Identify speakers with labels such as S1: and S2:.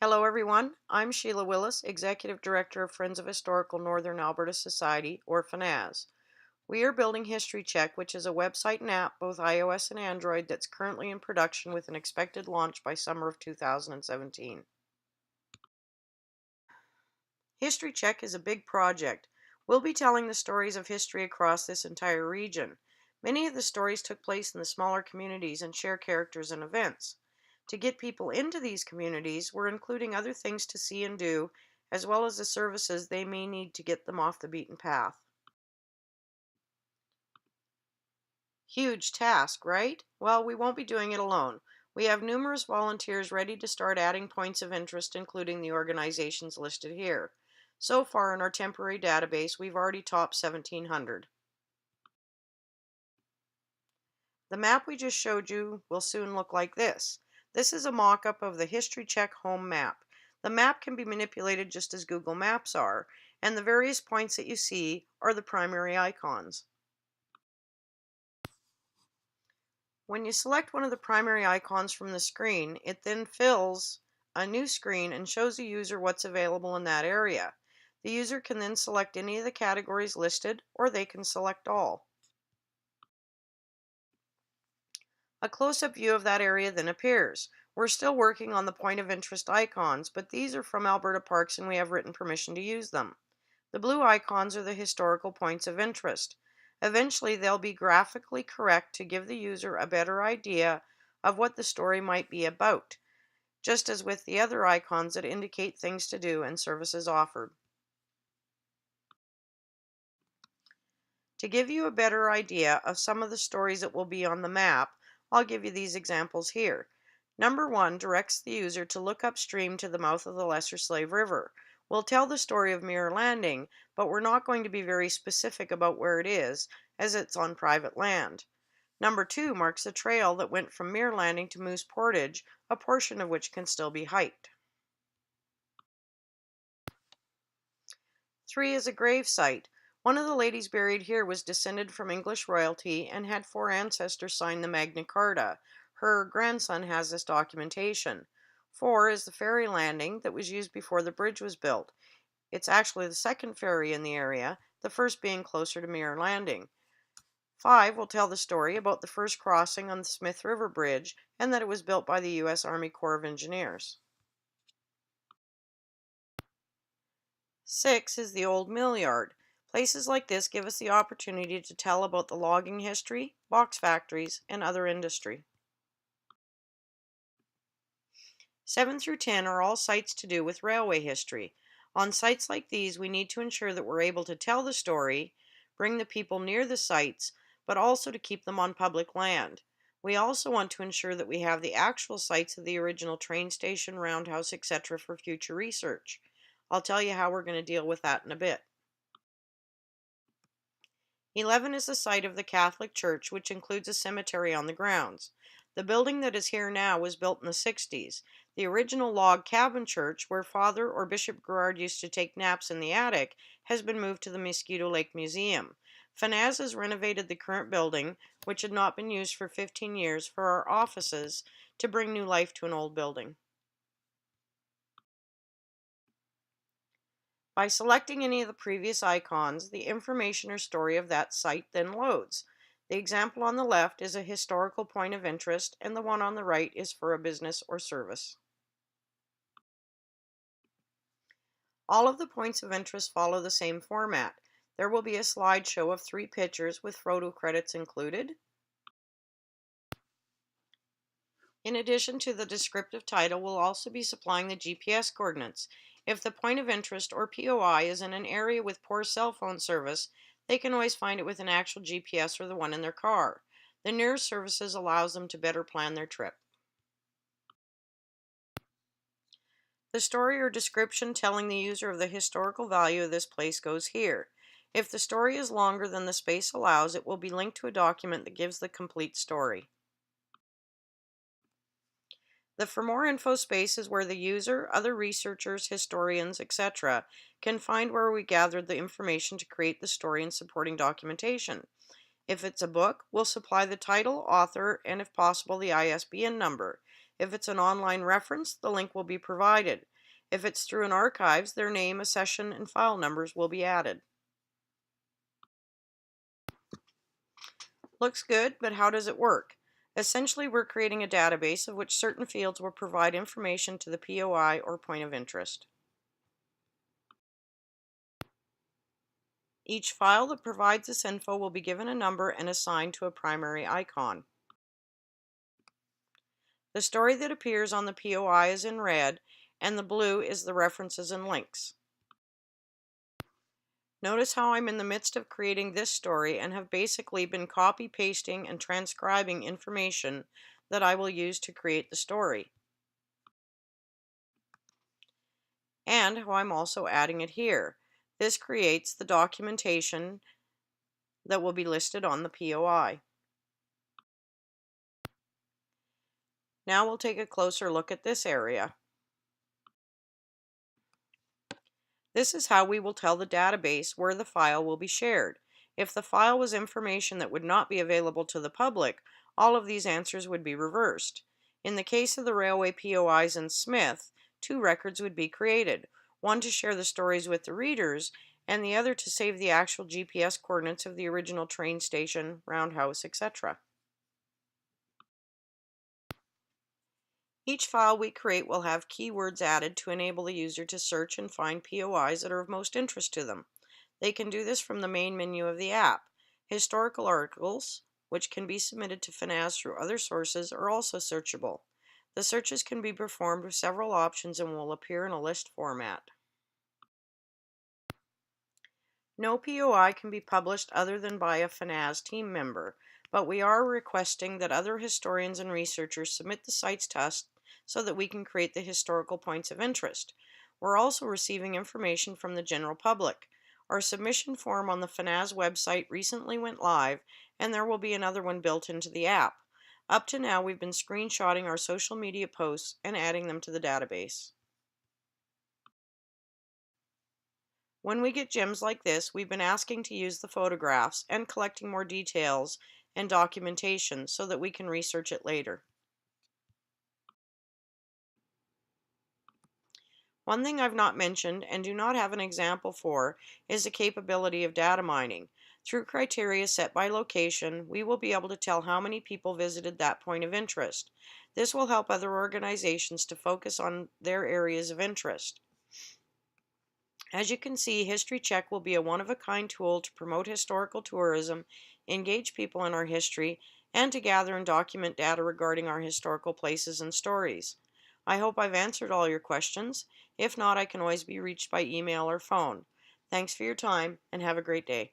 S1: Hello, everyone. I'm Sheila Willis, Executive Director of Friends of Historical Northern Alberta Society, or FNAS. We are building History Check, which is a website and app, both iOS and Android, that's currently in production with an expected launch by summer of 2017. History Check is a big project. We'll be telling the stories of history across this entire region. Many of the stories took place in the smaller communities and share characters and events. To get people into these communities, we're including other things to see and do, as well as the services they may need to get them off the beaten path. Huge task, right? Well, we won't be doing it alone. We have numerous volunteers ready to start adding points of interest, including the organizations listed here. So far in our temporary database, we've already topped 1,700. The map we just showed you will soon look like this. This is a mock-up of the History Check home map. The map can be manipulated just as Google Maps are, and the various points that you see are the primary icons. When you select one of the primary icons from the screen, it then fills a new screen and shows the user what's available in that area. The user can then select any of the categories listed, or they can select all. A close-up view of that area then appears. We're still working on the point of interest icons, but these are from Alberta Parks and we have written permission to use them. The blue icons are the historical points of interest. Eventually, they'll be graphically correct to give the user a better idea of what the story might be about, just as with the other icons that indicate things to do and services offered. To give you a better idea of some of the stories that will be on the map, I'll give you these examples here. Number 1 directs the user to look upstream to the mouth of the Lesser Slave River. We'll tell the story of Mirror Landing, but we're not going to be very specific about where it is, as it's on private land. Number 2 marks the trail that went from Mirror Landing to Moose Portage, a portion of which can still be hiked. 3 is a grave site. One of the ladies buried here was descended from English royalty and had 4 ancestors sign the Magna Carta. Her grandson has this documentation. 4 is the ferry landing that was used before the bridge was built. It's actually the second ferry in the area, the first being closer to Mirror Landing. 5 will tell the story about the first crossing on the Smith River Bridge and that it was built by the U.S. Army Corps of Engineers. 6 is the old mill yard. Places like this give us the opportunity to tell about the logging history, box factories, and other industry. 7 through 10 are all sites to do with railway history. On sites like these, we need to ensure that we're able to tell the story, bring the people near the sites, but also to keep them on public land. We also want to ensure that we have the actual sites of the original train station, roundhouse, etc. for future research. I'll tell you how we're going to deal with that in a bit. 11 is the site of the Catholic Church, which includes a cemetery on the grounds. The building that is here now was built in the 60s. The original log cabin church, where Father or Bishop Gerard used to take naps in the attic, has been moved to the Mosquito Lake Museum. FNAS has renovated the current building, which had not been used for 15 years, for our offices to bring new life to an old building. By selecting any of the previous icons, the information or story of that site then loads. The example on the left is a historical point of interest, and the one on the right is for a business or service. All of the points of interest follow the same format. There will be a slideshow of 3 pictures with photo credits included. In addition to the descriptive title, we'll also be supplying the GPS coordinates. If the point of interest or POI is in an area with poor cell phone service, they can always find it with an actual GPS or the one in their car. The nearest services allows them to better plan their trip. The story or description telling the user of the historical value of this place goes here. If the story is longer than the space allows, it will be linked to a document that gives the complete story. The For More Info space is where the user, other researchers, historians, etc. can find where we gathered the information to create the story and supporting documentation. If it's a book, we'll supply the title, author, and if possible, the ISBN number. If it's an online reference, the link will be provided. If it's through an archives, their name, accession, and file numbers will be added. Looks good, but how does it work? Essentially, we're creating a database of which certain fields will provide information to the POI or point of interest. Each file that provides this info will be given a number and assigned to a primary icon. The story that appears on the POI is in red, and the blue is the references and links. Notice how I'm in the midst of creating this story and have basically been copy pasting and transcribing information that I will use to create the story. And how I'm also adding it here. This creates the documentation that will be listed on the POI. Now we'll take a closer look at this area. This is how we will tell the database where the file will be shared. If the file was information that would not be available to the public, all of these answers would be reversed. In the case of the railway POIs in Smith, two records would be created, one to share the stories with the readers, and the other to save the actual GPS coordinates of the original train station, roundhouse, etc. Each file we create will have keywords added to enable the user to search and find POIs that are of most interest to them. They can do this from the main menu of the app. Historical articles, which can be submitted to FNAS through other sources, are also searchable. The searches can be performed with several options and will appear in a list format. No POI can be published other than by a FNAS team member, but we are requesting that other historians and researchers submit the sites to us so that we can create the historical points of interest. We're also receiving information from the general public. Our submission form on the FNAS website recently went live, and there will be another one built into the app. Up to now, we've been screenshotting our social media posts and adding them to the database. When we get gems like this, we've been asking to use the photographs and collecting more details and documentation so that we can research it later. One thing I've not mentioned and do not have an example for is the capability of data mining. Through criteria set by location, we will be able to tell how many people visited that point of interest. This will help other organizations to focus on their areas of interest. As you can see, History Check will be a one-of-a-kind tool to promote historical tourism, engage people in our history, and to gather and document data regarding our historical places and stories. I hope I've answered all your questions. If not, I can always be reached by email or phone. Thanks for your time, and have a great day.